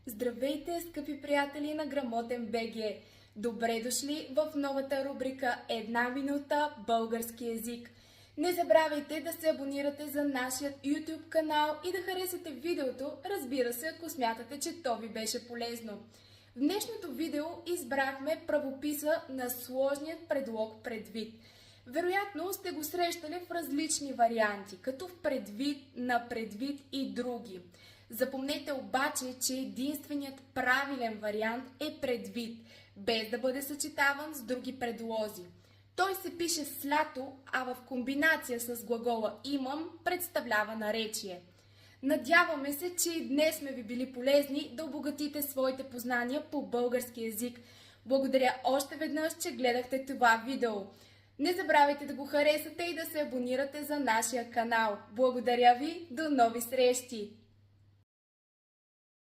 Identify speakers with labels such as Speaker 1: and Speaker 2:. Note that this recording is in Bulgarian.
Speaker 1: Здравейте, скъпи приятели на Грамотен БГ! Добре дошли в новата рубрика Една минута български език. Не забравяйте да се абонирате за нашия YouTube канал и да харесате видеото, разбира се, ако смятате, че то ви беше полезно. В днешното видео избрахме правописа на сложният предлог предвид. Вероятно сте го срещали в различни варианти, като в предвид, на предвид и други. Запомнете обаче, че единственият правилен вариант е предвид, без да бъде съчетаван с други предлози. Той се пише с лято, а в комбинация с глагола имам представлява наречие. Надяваме се, че и днес сме ви били полезни да обогатите своите познания по български език. Благодаря още веднъж, че гледахте това видео. Не забравяйте да го харесате и да се абонирате за нашия канал. Благодаря ви, до нови срещи!